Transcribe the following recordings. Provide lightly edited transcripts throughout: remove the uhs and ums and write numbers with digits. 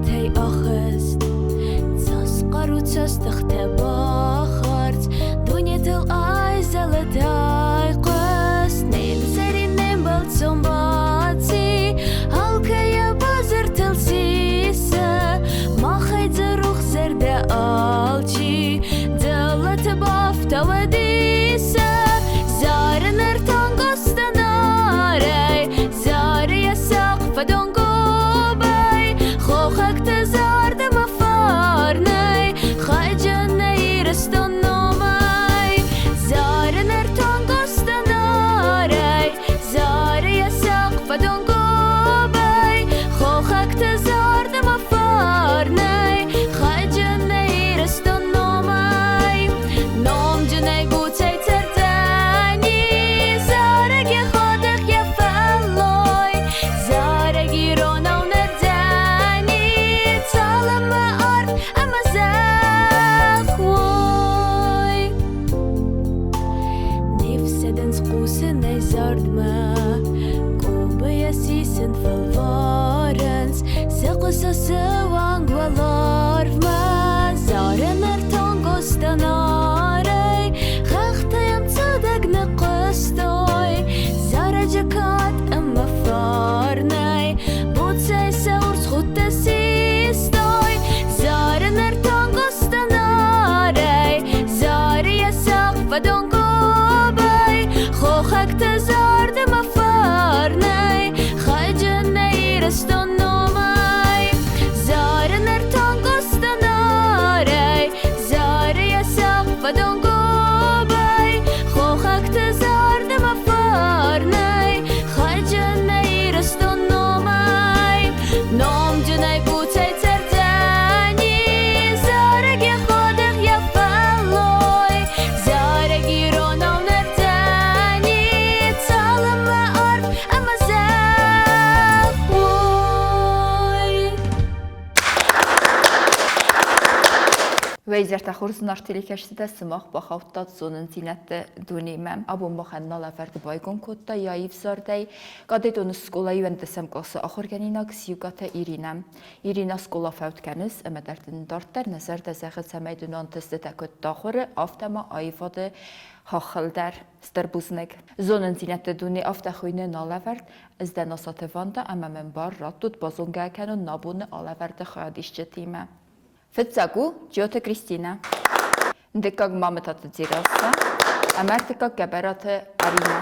تي أخست تسقر وتستختبخرت دنيا الأيزة لتاي قست نيم سري نيم بلتسوم باتي هالكا يا بازر تلسيسة ما خيد روخ زردة ألتي دلت بافتا وديسة زار نرتان قستناري زار يساق فدونقو خوخك تزار دم فارني خاجني رستن نومي زار نرتان قستناري زار يساق فدون قوبي خوخك تزار دم فارني خاجني رستن نومي نوم جني بوتي ترداني زارك يا خودك يا فالوي زارك يرونا Sewang walarvma zaren tangostanare khachtayam tsadag naqastoy zarajakat amma farnay botsay saurs khutasistoy zaren tangostanare zariya saqfadon qobay khokhak tazar dama farnay khajanay raston فدون قوبي خوخك تزار دم فارني خاجني رستون نومي نوم جني بوتي ترداني زارك يا خودك يا فالوي زارك يرونا ونرداني تعلم ما أرض أما زاوي ویزر تخورز نارتیلی کشته سماخ با خواهد زونن زینت دونیمم ابو مخن نالافرد بایگون کتا یا ایفزارده قاده دون سکولای وندسم قاسه آخرگنینا کسیوگات ایرینا سکولا فوت کنز اما دردن دارتر نظر دزاق سمیدونان تسته تکت داخور آفتما آیفاد هاخل در ستربوزنگ زونن زینت دونی آفت خوینه نالافرد از دناسات وانده اما من بار راد دود بازونگه کنو نابون آلافرد خیادیش جتیمه فتزاگو جوت كريستينا ندكاك مامة تزيراسا أمرتكاك جبرات أرينا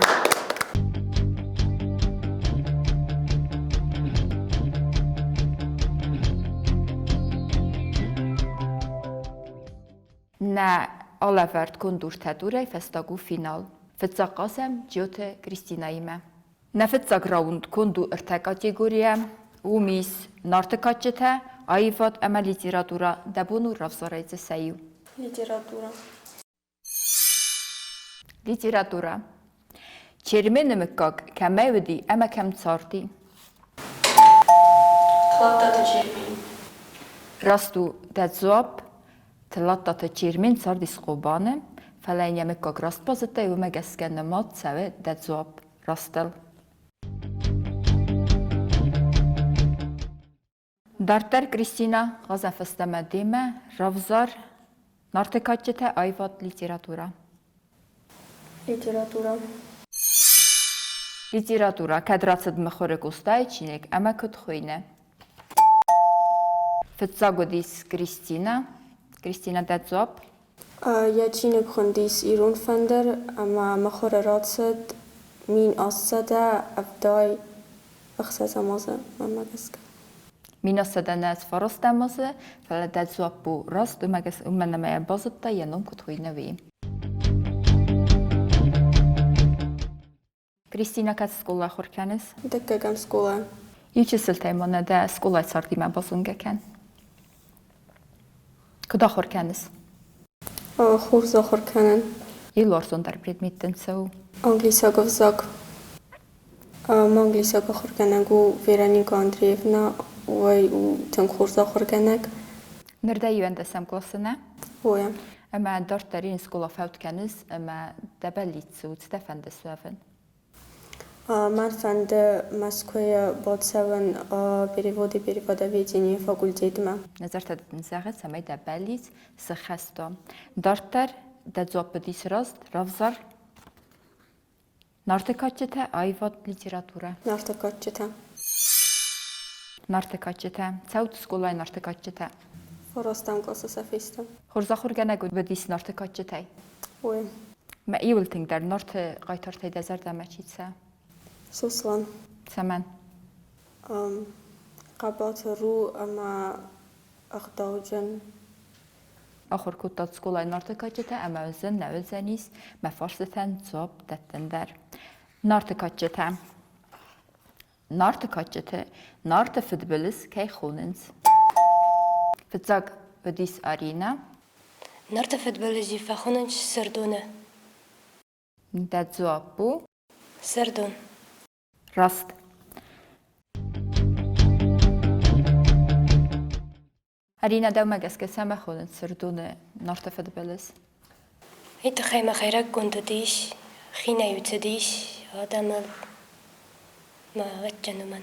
نا أولافرد كندور تدوري فستاگو فينال فتزاق قاسم جوت كريستينا يما نفتزاق راوند كندو ارتكاتيگوريا وميس نارتكاتجتا Айфат ама литература дабуну равзарайцы саю. Литература. Черменемек как камевди ама кам царти. Тлаттата чермен. Расту дадзуаб тлаттата чермен цардис қобане фалайнемек как раст пазата и умегескене мат саве дадзуаб растел. Дартер Кристина غزفستم دیمه رفزار نارتکاچته آیوات لیتراتورا لیتراتورا کدراتد مخوره گستای چینک اما کد خوینه فتزاگودیس کریستینا دادزاب یا چینک خوندیس ایرون فندر اما مخوره راتسد مین آسده افدای اخصاص مازه ممگسکه مين السدنات فرست مزه فلا دادزواب بو راست ومجس ومن ما يبازطة ينوم كتوينا بيه. كريستينا كات سكولا خور كانس؟ دكا كان سكولا. يجسل تيمونا دا سكولا صارتي ما بازونجا كان. كدا خور كانس؟ خورزا خور كانن. يلورزون در بريد تنسو. انجليسا قفزاق. انجليسا خور كانن جو فيرانيكا اندريفنا وای او تنخورزا خورگنک نرده یوندسم کلاسنه ویم اما دارت دارین سکولا فوت کنز اما دبلیت سود دفند سوفن Марфанда Москве Боцеван переводы переводоведения факультетма. Назарта нзагы самай да балиц схасто. Дартар да зопдис раст равзар Нартекачета айват литература. Нартакачета. Нартекачета. Цаут скулай нартекачета. Форостан класса софиста. Хорзахурганагу бдис нартекачетай. Ой. ما يولتين در نورت قایتار تای دزر دمچیتسه Суслан. سمن قبات رو اما اخداوجن. آخر کودت سکولای نورت کاچته اما وزن نوزنیس مفارستن زوب دتن در نورت کاچته نورت کاچته نورت فدبلس کی خوننز فتزاگ ودیس آرینا نورت فدبلزی فخوننج سردونه داد زوب بو سردون راست أرينا دوما جس كسامة خون سردون نورت فدبلس هيت خيمة خيرك كنت ديش خينا يتديش آدم ما وجنو من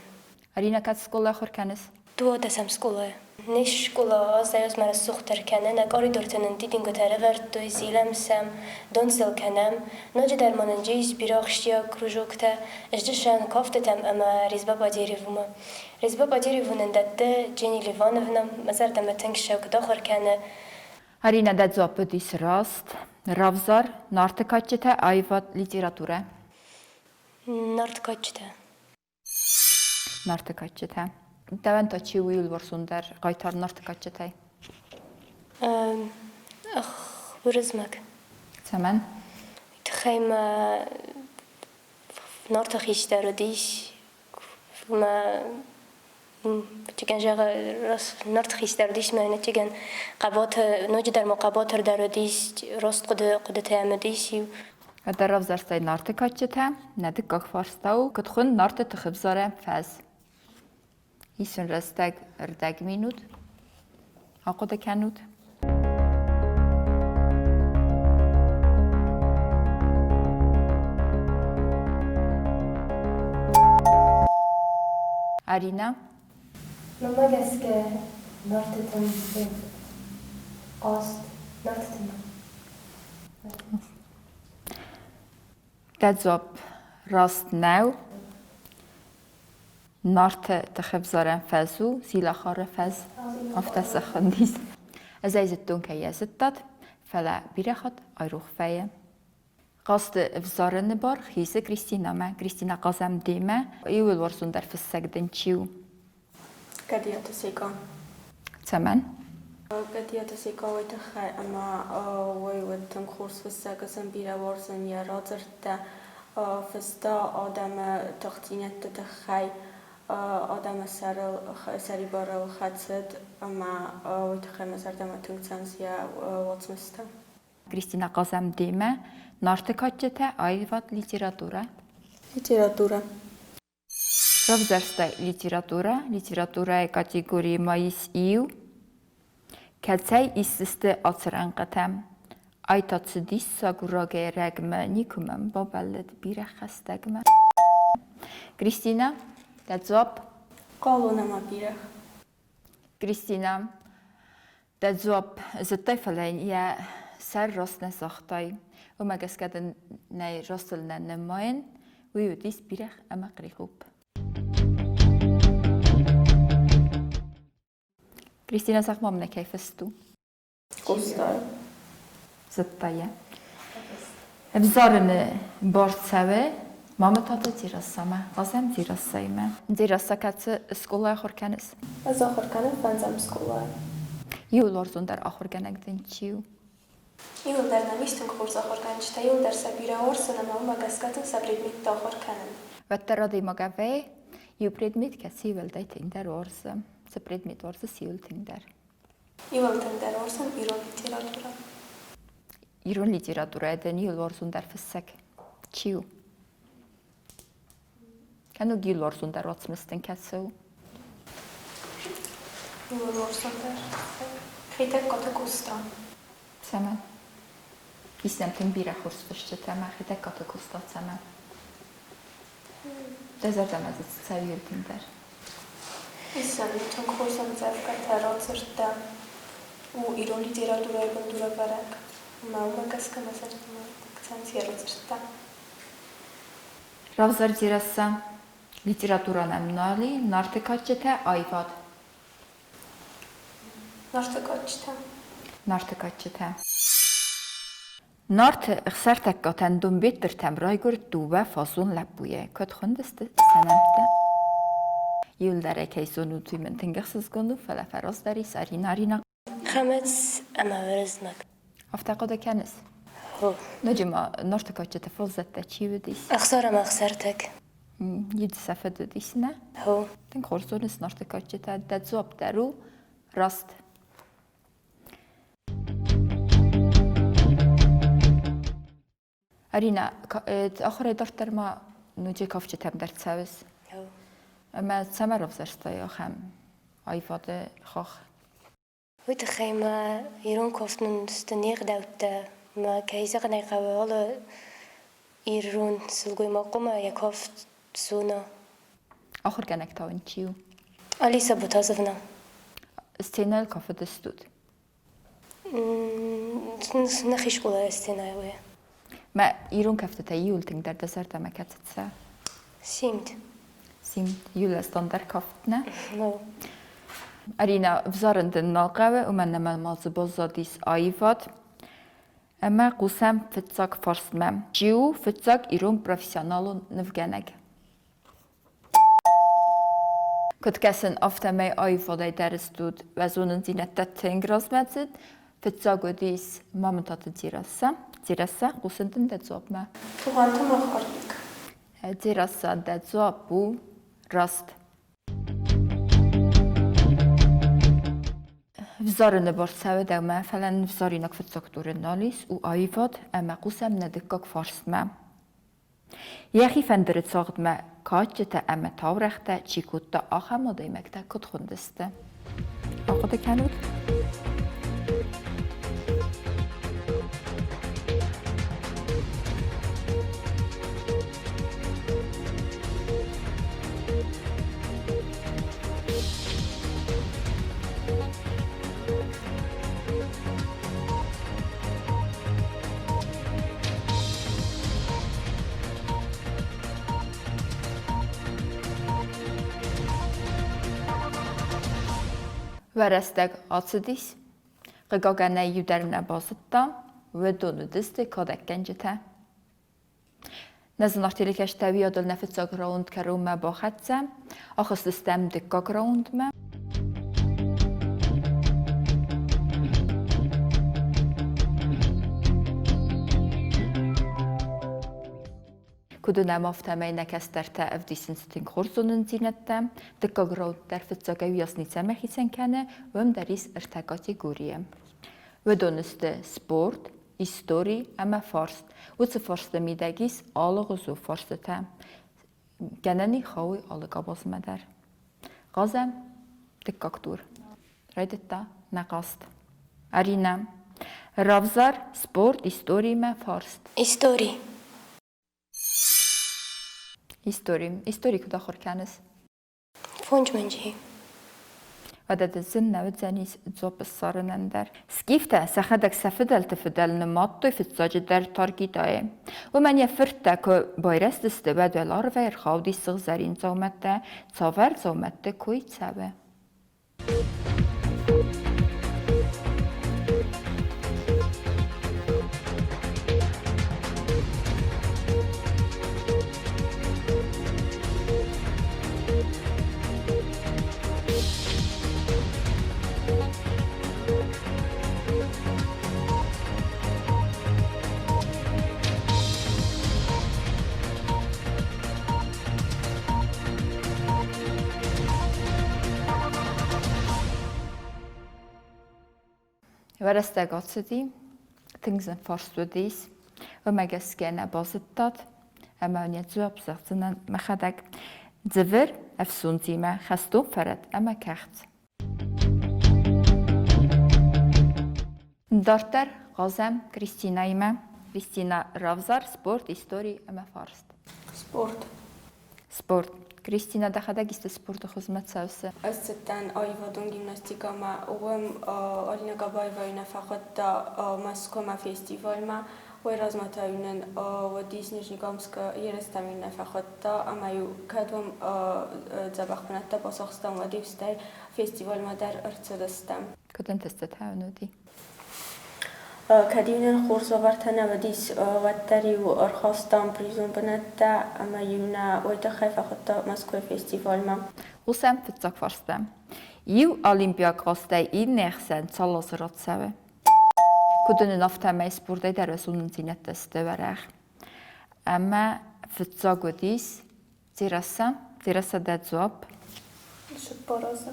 أرينا كات سكولا آخر كنس تو دسم سكولا نيش سكولا زيوز مرا سوختر كنه نقاري دورتنن دیدین گتره ورد دوی زیلم سم دونسل کنم ناجي در مننجيز براخشتيا كروجوكتا اجدشان كافتتم اما ريزبا باديري وما ريزبا باديري ونن دده جيني ليفانوفنا مزار دم تنكشا كداخر كنه أرينا داد زوب ديس راست رافزار نورت كاتشتا أيفات ليتراتورة نارد كاتشتا نورت كاتشتا دوان تا چی ویل ورسون در قایتار نورت كاتشتاي ورزمك تمام تخيمة نارد خيش دارو ديش ما تيجان جاغ راس نارد خيش دارو ديش ما تيجان قبات نوجي در مقابات دارو ديش راست قد تعمل ديش هذا رافزار ستاي نورت كاتشتا ندك أخفارستاو كتخون نورت تخبزاره فاز يسون رستاق ارداق مينود عقود كانود أرينا ماما جاسك نارد تم قاست نارد تم دادزوب راست ناو نارت تخبزارن فازو زيلا خار فاز افتس خنديس ازايزتون كي ستات فلا بيرخت ايروخ فايا قاست افزارن بار خيسه كريستينا قازم ديما يول ورسون در فسقدن تشيو قديات سيكا. تمام قديات سيكا ويتخي اما ويودن خورس فساقا سنبيرا ورسن يا رازرتا فستا آدم تختينت تتخي آدم سری بارل خدسد اما ويتخي مزردم تنسانسيا واتمستا كريستينا قازم ديما نارت كاتشتا ايفات ليتراتورة ليتراتورة رفزرستا ليتراتورة كاتيجوري مايس ايو كالتاي اسست اتران قتم ايتات ديس ساغوراغي رغم نيكومم بابلد بيرخستگم كريستينا دادزوب قالونا ما بيرخ كريستينا دادزوب زطيفلين يا سر راسنا ساختاي وما جسكدن ناي راسلنا نماين ويوديس بيرخ اما قريخوب كريستينا ساخما من كيف استو قوستاي زطايا ابزارن بارد سوه ماما تاتا زيراساما غازم زيراسايما زيراسا كاتس اسكولا آخر كنس از آخر کنه فنزم سکولا يول ورزون در آخر كنك دنچيو يول در نميشتن كورس آخر کنه يول در سبيرا ورسن ماما جاسكاتن سبريد ميت آخر کنه وترادي مغاوي يو بريدميت كسي ولداي تندر ورز سبريدميت ورز سيول تندر يول تندر ورسن إيران ليتراتورا يرون ليتراتورا دن يول ورزون در فسك چيو كانوا جيل ورزون در واتسمستن كسو يول ورسن در خيتك كاتاكوستا سما كيسام تنبيرا خرستشت تما خيتك كاتاكوستا سما Դեզերտամը ծծավի ելտինտեր։ Իսան թունքորսան ձավկա թարոցրտա ու իրոն լիտերատուրայի բնդուրավարակ մամը կասկամասար կցանց երոցրտա Ravzar Dzirassa literaturan emnali, nartıkaççı te ayvad. նարդակոչտա Nartıkaççı te. Nartı ıxsartak qaten dumbettir temraygur duve fasun labbuye. Köt xundistı senemde. Yıldara keysonu tüymen tingıxsız gondu fele ferazdari sarina. خمس أما ورزمك Aftaqada kenis. هو Nacıma nartıkaççı te fazlette çividis. أخسر ما خسرتك Yedi sefede disine. هو Ten korsonis nartıkaççı te dedzop deru rast. Arina, آخر دفتر ما نوجه کافچه تم در تسویس. هو ما سمر افزرسته یا خم آیفاده خاخ. ويت خيمة يرون كوفتن ستنيق داوتا ما كيزا قناي قوالا يرون سلقوي مقوما يكوفت سونا آخر کنک تاون چیو. ألي سبوتازفنا استینال کافه دستود. نخيش قولا استناوي ما ایرون کفته تا یول تنگ در دزرت ما کتتسا. سيمت سیم یول استاندر کافت نه. هو Arina wzarnden nalqawe u men nemel mazı bozadis ayvad. Ama qusam fıtsak farsmem. Ciu fıtsak irum profesyonalun nivgenek. Kutkesin aftemey ayvaday deristud ve zonun zinette tengrazmedzid. Fıtsak ödis mamutatı cirassa. Cirassa qusundun dedzobme. թուղանթը մախարնիկ Cirassa dedzob bu rast. Wzorny borcały dałme, felen wzorinak wycoktury nolis u ajwod, ema kusem nedykok forsme. Jechi fendry cogdme, kaçıta ema tavrechte, çikutta aham odaymekte kutkhundiste. Akuda kanut? Veresteg acidis, qigagane yuderine basıtta ve donu disti kodek gencite. Nezin artilik eştevi yadıl nefitsa ground kerume baxetse, axı sistem dikka ground me. Kudunam aftemej nekeszterte evdisin stin korzonun zinette, dikka ground der fitsa gev jasnice mechisen kene, vem deris erte kategorie. Ve doniste sport, histori, ama farst. Uce farste midegis alıgızu farstete. Geneni xavi alıgabaz meder. Gazem dikkaktur. Redetta neqast. Arinem. Ravzar sport, histori me farst. إستوري Histori kuda xorkanis. فونج منجي Adet zin nevet zenis zop sarınender. Skifte sahadek sefidel tefidel nematto fitzacı der targidaye. Ve men yefirte ko bayrestiste bedelar ve erxavdi sığzerin zavmette, zaver zavmette koy tsebe. Veresteg acidi, tingzen farstudis, ve megeskene bazittat, ama unyet zuap zachtenen mechadek. Dzivir efsunzime chastum feret ama kecht. Darter Gazem Kristina ime. Kristina Ravzar sport, histori ama farst. սպորտ Sport. Kristina, դախադագիստը սպորտը խոզմացավսը։ Ըստտան այվադուն գիմնաստիկամա ուղեմ օրինագաբայվայնա ֆախոտտա Մոսկվա ֆեստիվալմա ու ռազմատայունն Դիսնիժնիկամսկը երեստամինա ֆախոտտա ամայու կադում ձաբախմնատա պասախստան վադիվստայ ֆեստիվալմա դար ըրցդստամ Կտենտստը թայունուդի։ Կադիունն խորզավարտանա վադիս վատտարի ու արխաստան պրիզոն բնատա ամայունա ոյտա խայֆախոտտա Մոսկվա ֆեստիվալմա Ուսեմ ֆծակ ֆարստեմ։ Իու Օլիմպիակոստե իններսեն ցալոսրոցավը։ Կուդնն ավտամայ սպորտի դարասունն ցինետստը վարախ։ Ամա ֆծակոդիս ծիրասա դածոպ շփորոզը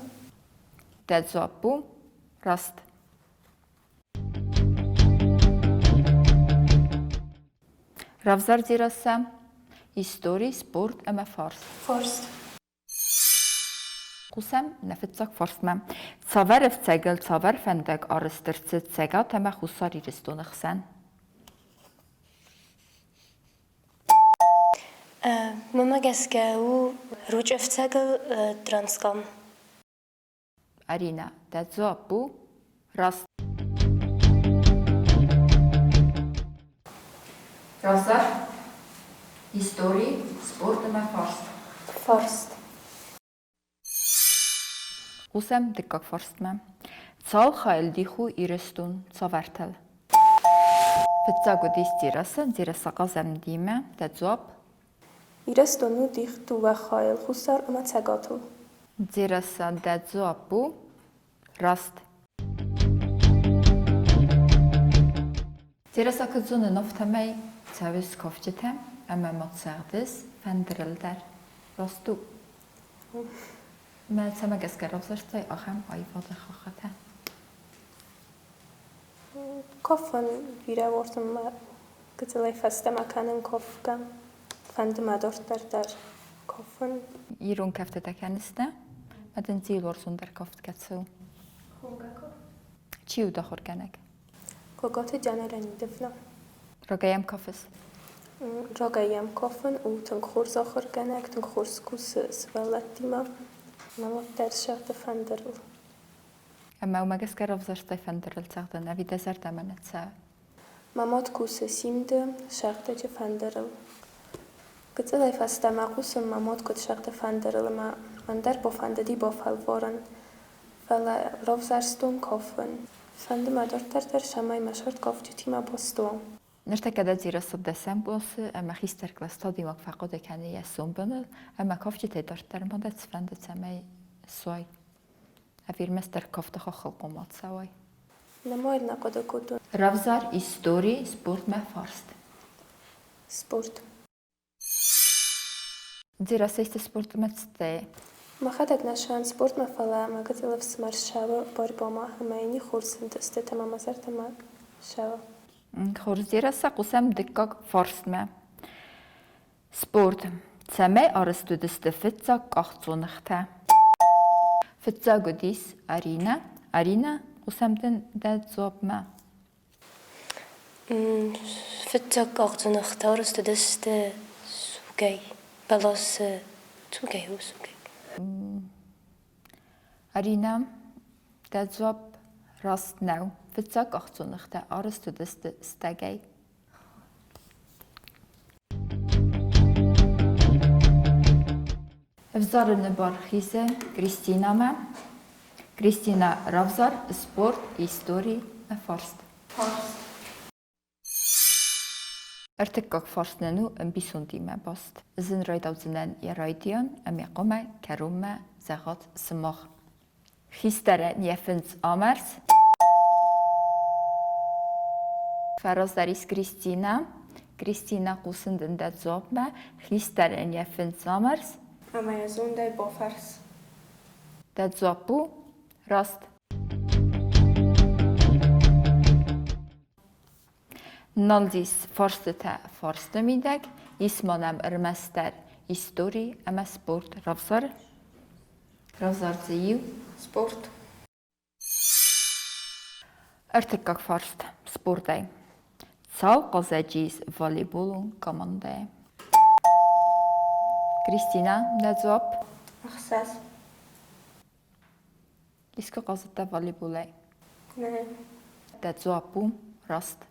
դածոպու rast Ravzar ծիրասա Истории, спорт, ամա ֆարս։ Forst. Ուսեմ նեֆծակ ֆարսմա։ Ցավարև ցեգել ցավար ֆենդակ արստրցը ցեգա թեմա խուսար իրստոնը խսան։ Mama geske u ručevcegel transkam. Արինա դածոպու rast Ravzar Истории, спорт, ամա ֆարս։ Forst. Ուսեմ դկակ ֆարսմա։ Ցալ խայլ դիխու իրստուն ցավարտել։ Ֆծակոդիս ծիրասը ծիրասակազեմ դիմը դածոպ իրստոնու դիխտու վախայել խուսար ամացագաթու Ձերասա դածոպու rast Ձերասակացունը նովթամայ ցավես կովճեթեմ ամա մոցարդես ֆանդրելդար ռոստու Մացամա գասկարովսրտայ ախամ այվադը խախաթա Կոֆն վիրավորտում գծելայ ֆաստամականն կոֆկա ֆանդմադորտար դար կոֆն Իրուն կավտետականստը մատն ծիլորսուն դար կովտկացու Չի ու դախորկանակ կոգոթը ջաներանի դվնա Ռոգայամ կովս Ռոգայամ կոֆն ու թնքուր զախորկանակ թնքուր սկուսը սվալատիմա մամոտ դար շաղտը ֆանդրլ Ամա մագասկարովսրտայ ֆանդրել ցաղդան ավիդազար դամանացա մամոտ կուսը սիմդը շաղտը ջը ֆանդրլ գծելայ ֆաստամակուսը մամոտ կոտ շաղտը ֆանդրլ մանդար բոֆանդդի բոֆալվորան վալա ռովզարստուն կոֆն ֆանդմադորտար դար շամայ մաշորտ կովջութիմա բոստու Նշտակադա ծիրասը դեսեմ բոսը ամա խիստեր կլաստո դիմակ ֆակոդը կանի եսում բնլ ամա կովջիթե դարտար մոդեց ֆանդեցամայ սոյ Афирместер кофта хохолкомацавай. Նամոյլ նակոդակոտու Ravzar истории спорт ме фарст. սպորտ Ձերասեստը սպորտ մեծտե Մախադակ նաշան սպորտ մഫալա մագացելով սմար շավը բարբոմա հմայնի խորսն դստե թամամազար թամակ շավը խոր ձերասա կուսեմ դկակ ֆարստ մե Սպորտ Ցեմե արստուդստը ֆծա կախծոնխտա Ֆծագոդիս Արինա կուսեմտեն դա ծոպմա Fitsak aqtunaq tarıstı deste sugay. Balası sugay o sugay. Արինա դա ծոպ rast նավ ֆծա կախծոնխտա արստուդստը ստագայ Evzarını barxizə Kristinamə Kristina Ravzar sport истории və farst. Արտակակ ֆարսնենու ըմբիսունդիմը բաստ Զն ռայդավձնեն երայդիան əմիqomə kərumə zəğat sımaq Xistərə նիեֆնց ամերս Ֆարոզարիս Kristina qusındın da zobmə Xistərə նիեֆնց ամերս ամայազուն դայ բոֆարս Da zobu rast Նալդիս ֆարստը ֆարստը միդակ իսմանամ ըրմաստար истории ամա սպորտ Ravzarcıyı սպորտ Արտակակ ֆարստ սպորտայ Ցալ qazəciz voleybolun komandaya Կրիստինա, դա ձոապ։ أخساس. Իսկ qazıtda volleyball է։ نه. Դա ձոապու rast։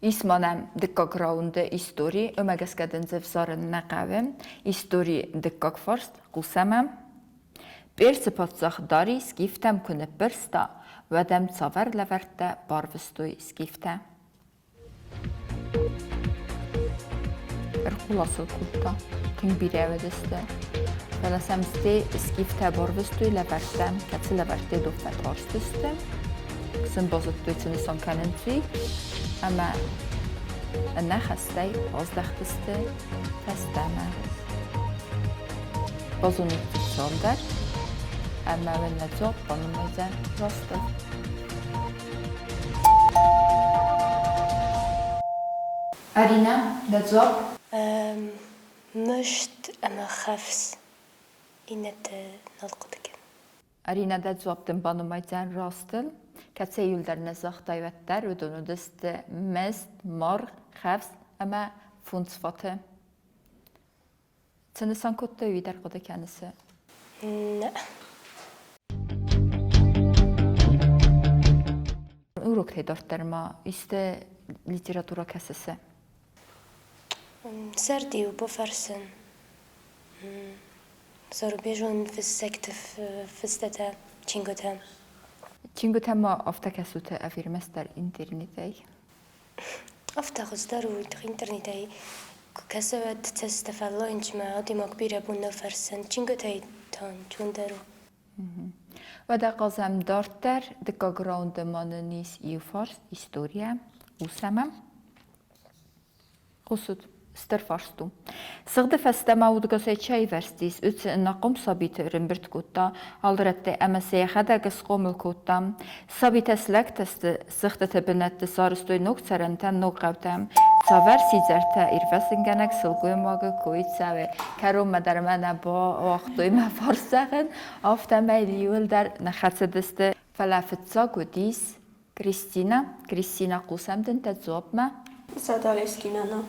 Իսմանեմ դկակրաունդը իսტორի, ըմագասկադն ձև սարն նaqavem, իսტორի դկակվարst, qusamam, Պերսը պատսախ դարի սկիվտեմ կունը պրստա, վադեմ ծավար լավարտը բարվստույ սկիվտը։ Ռխուլասıl կուտта, թին բիրևեդստը, վալասամստի սկիվտը բարվստույ լավարտը, կացի լավարտի դուվմետ արստստը, կսն բազոտույցունի սանկանընցի, Ama ne hastay, azdaxtısdı, festeme. Bazını tutsallar, ama ben ne çok banımızdan rastı. Arina, ne çok? مشت أما خفس إنت نلقدك. Arina da cevaptın banımızdan rastı. Kaçay yıllarına zaxtayvetler ve donudust mest, mar, xafs ama fundsfatı. Çınısan kodda üyder koda kendisi? Ne. Urok teydartlarıma iste literatura kasası. سردي وبوفرسن زربيجون في السكت في استتا تشينغوتا Çünkü tema afta kasute afirmester internetay. أفتح إصدار الإنترنت كسبت تستفعل إنج ما عادي مكبيرة بنا فرسن تشينغوتا تان تندرو. و da qazam dartlar dikka ground mananis yufars historia usamam. Qusud Stırfarstu. Sıgdı fəstəmə udqası çay verstis, üç naqom sabitı rümbürt kutta, aldırətdə əməsəyə xədə qısqomul kutta, sabitə sləq təsti, sıxdı təbinətdi sarıstoy nok çərəntəm nok qavtəm, savar sizərtə irvəsingənək sılquymağı koyitsəvi, kərum mədərmənə ba vaxtuyma farsağın, aftəməyli yıldar nəxətsədisdi, fələfitsa qudis, Kristina qusəmdin tədzobmə, Sadaleskina.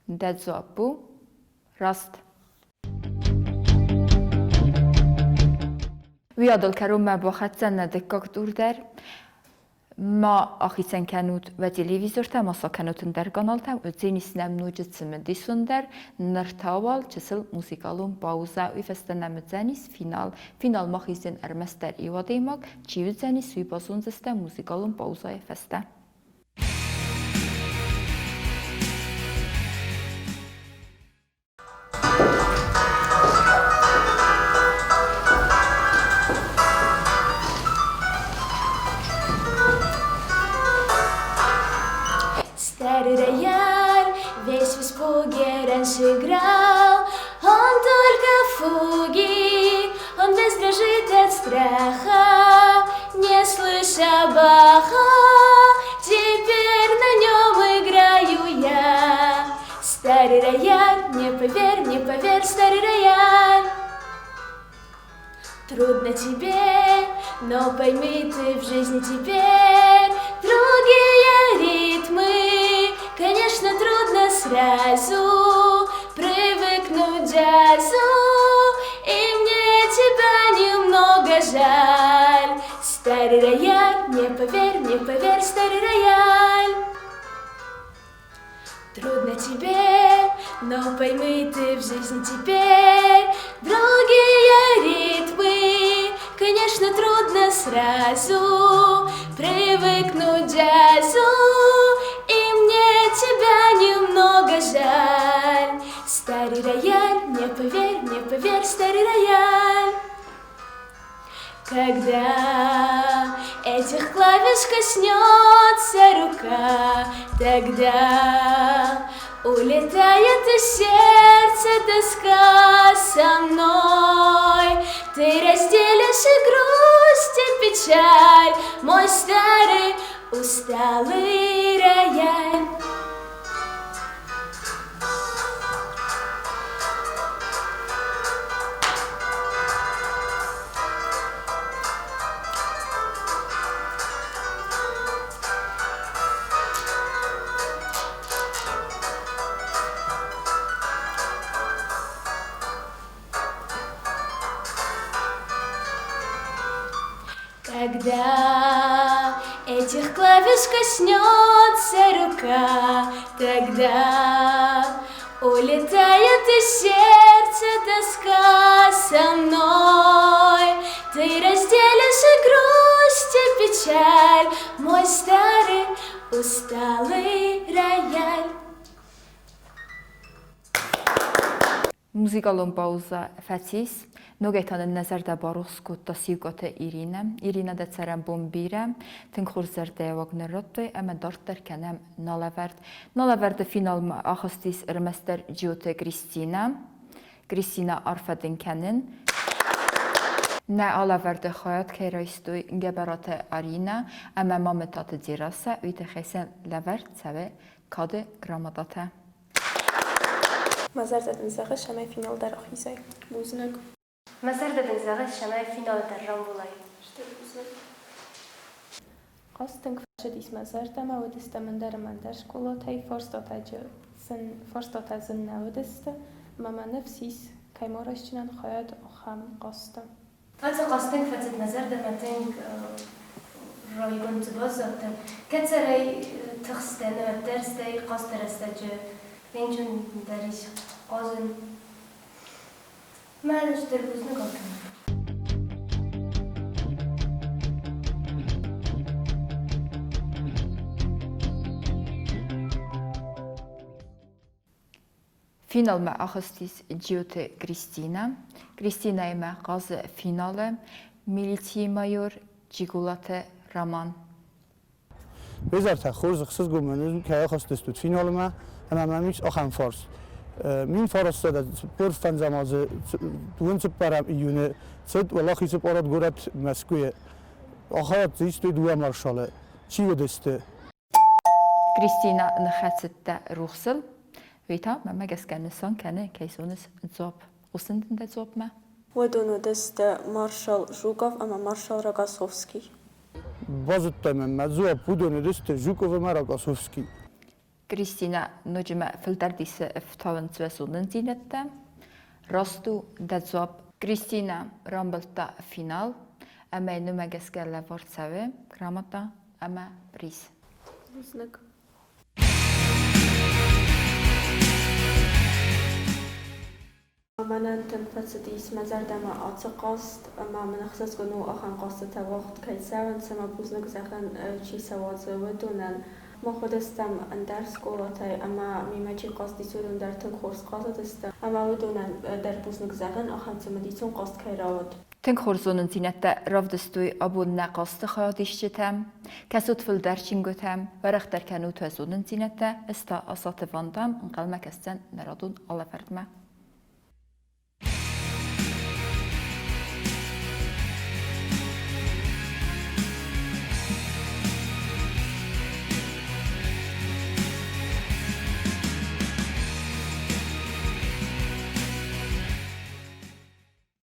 Դեձոապու rast Վիադալ կերում է բոխացան դեկակ դուրդեր Մա ախիցեն կենուտ və televizor tə masa kənutun dər kanal təm ötsen isnəm nucı cımı disundər nırtaval çısıl musikalun pauza üfəstənəmüzənis final maxizin ərməstər ivadeymaq çivüzənis suybazunzəstə musikalun pauza əfəstə Старый рояль весь в испуге раньше играл, он только фуги, он весь дрожит от страха, не слыша Баха, теперь на нем играю я. Старый рояль, не поверь, старый рояль. Трудно тебе, но пойми ты в жизни теперь другие ритмы. Конечно, трудно сразу привыкнуть к джазу, и мне тебя немного жаль. Старый рояль, не поверь, старый рояль. Трудно тебе, но пойми ты в жизни теперь другие ритмы. Конечно, трудно сразу привыкнуть к джазу, и мне тебя немного жаль. Старый рояль, не поверь, старый рояль. Когда этих клавиш коснется рука, тогда улетает из сердца тоска со мной. Ты разделишь и грусть, и печаль, мой старый усталый рояль. Когда этих клавиш коснется рука, тогда улетает из сердца тоска со мной. Ты разделишь и грусть, и печаль, мой старый усталый рояль. Muzikálon pauza fecisz, nogetan nazar da baroszko ta szigate Irina de cerem bombire, ten kurzer de wagnerotte, eme darter kenem nalevert de final achastis remester Giote Kristina arfedin kenin, ne aleverde hayat keraystoy geberate Arina, eme mametate dirase, uyte xesen levert seve kade gramadate. مازال نزاغ شمای فینال در آخیزای بوزنگ مەسەر دەدەن زەغەت شەمای فینال دەڕام وڵای قاستنگ فرشد اسم مازال دم و دست من در شکلات های فرستات زن نودست ماما نفسیس که مارشتنان خواهد آخام قاستم فەچە قاستنگ فەچت مەزەر دەمەتنگ ڕایگۆن بازاتن کەچەرەی تخستەنە دەرستەی قاستەرەستەجە Większą dariś ozyn. Męż terbuzny gotem. Final ma achastis Giote Kristina ima qazı finale militsiye mayor Gigulate Raman. Wizard خورز خصوص گمانم که آخاست استود فینال ما اما میش آخام فارس مین فارس داد پر فن زماز دوون سپارم ایونه صد ولی خیلی سپارت گورت مسکوی آخرت زیست دو مارشاله چی ودسته Kristina نخست روخسل ویتا مما گسکنسان کنه کیسونس زاب وسندن ده زاب ما ودونو دست مارشال ژوکوف اما مارشال راگاسوفسکی بازت تمام مزوع بودن دست ژوکوف و راگاسوفسکی Kristina nojma filterdis ftavn svesunen zinette rastu de zab Kristina rambelta final ama nume geskelle vartsave gramata ama pris بوزنگ من انتم فسد اسم زردم عاطقاست اما من اختص کنو آخان قاست وقت که سوان سما بوزنگ زخن چی سواز ودونن ما خودستم درس کولاتای اما میمچی قاصدی سودن در تن خورس قاصد است اما ودونن در بوزنگ زخن آخان سما دیتون قاصد که راود Ten korzonen zinette ravdestoy abun naqast khadishtem kasut fil darchingotem varaq derkanu twazonen zinette esta asat vandam qalmak esten naradun ala ferdma